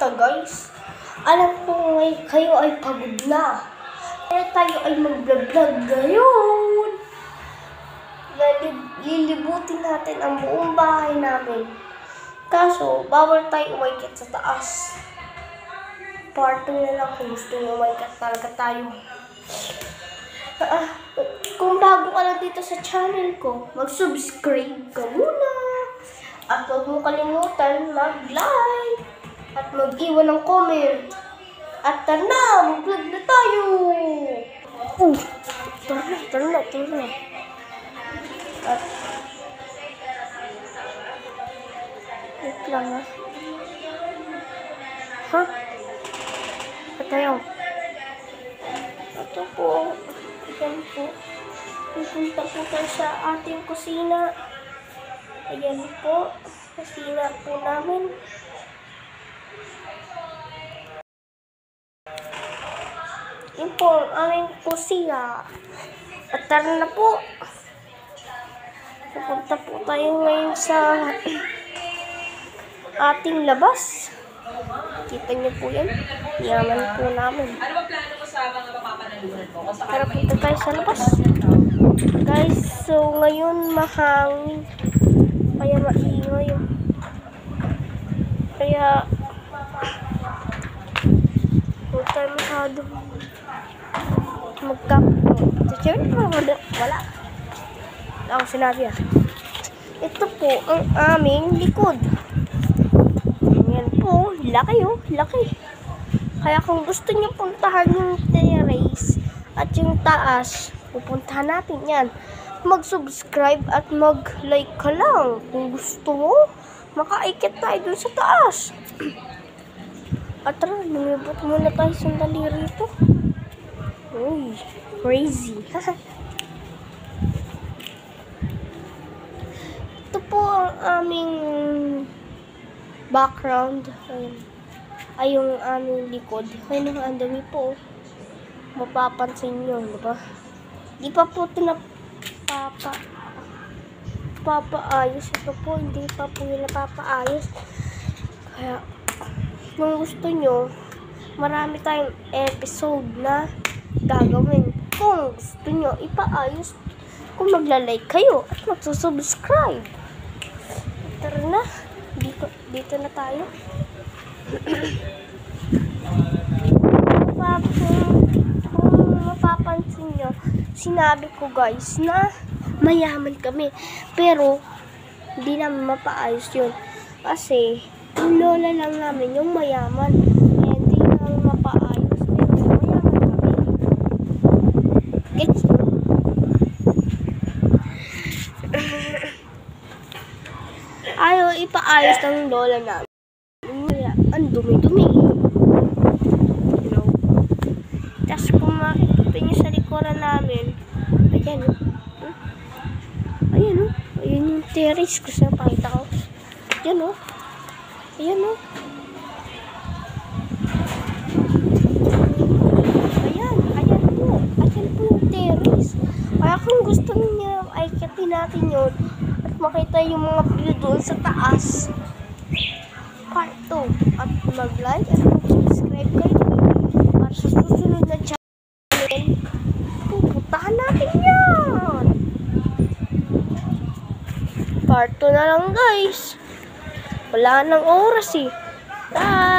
Kamusta guys? Alam ko ngayon kayo ay pagod na. Kaya tayo ay mag-vlog ngayon. Lilibutin natin ang buong bahay namin. Kaso, bawal tayo umakyat sa taas. Part 2 na lang kung gusto nyo umakyat talaga tayo. Kung bago ka lang dito sa channel ko, mag-subscribe ka muna. At huwag mo kalimutan mag-like at mag-iwan ng comment. At tara na, mag-vlog na tayo! Tara na. At wait lang ha? At tayo. Ito po. Ayan po. Pupunta po tayo sa ating kusina. Ayan po. Kusina po namin. Yun po ang aming kusina. At tara na po. Pupunta po tayo ngayon sa ating labas. Kita niyo po yan. Yaman po namin. Ano ba plano mo sa mga mapapanalunan mo? Tara punta tayo sa labas. Guys, so ngayon mahangin. Kaya maingay. Kaya huwag tayo masyado magkapo. So, syempre wala. Wala akong sinabi Ito po ang aming likod. Yan po, laki laki. Kaya kung gusto niyo puntahan yung terrace at yung taas, pupuntahan natin yan. Mag-subscribe at mag-like ka lang. Kung gusto mo, makaikit tayo dun sa taas. At tara, lumibot muna tayo sandali rito. Uy, crazy. Ito po ang aming background. Ay yung aming likod. Ayun ang dami po. Mapapansin nyo, diba? Di pa po ito papaayos. Ito po, hindi pa po yung napapaayos. Kaya, kung gusto nyo, marami tayong episode na gagawin. Kung gusto nyo, ipaayos. Kung magla-like kayo at magsusubscribe. Tara na. Dito na tayo. Kung mapapansin nyo, sinabi ko guys na mayaman kami. Pero, hindi namin mapaayos yun. Kasi, yung lola lang namin yung mayaman. Kaya hindi namin mapaayos. Pero, mayaman kami. Gets nyo? Ayaw ipaayos ng lola namin. Ang dumi-dumi. You know? Tapos kung makikita nyo sa likuran namin, ayan o. Ayan o. Ayan yung terrace ko sa pakita ko. Ayan o. Ayan o. Ayan po. Ayan po yung terrace. Kaya kung gusto niyo, ay kitin natin yun. At makita yung mga view doon sa taas. Part 2. At mag-like at mag-subscribe kayo para sa susunod na channel. Pupuntahan natin yan. Part 2 na lang guys. Wala nang oras eh. Bye!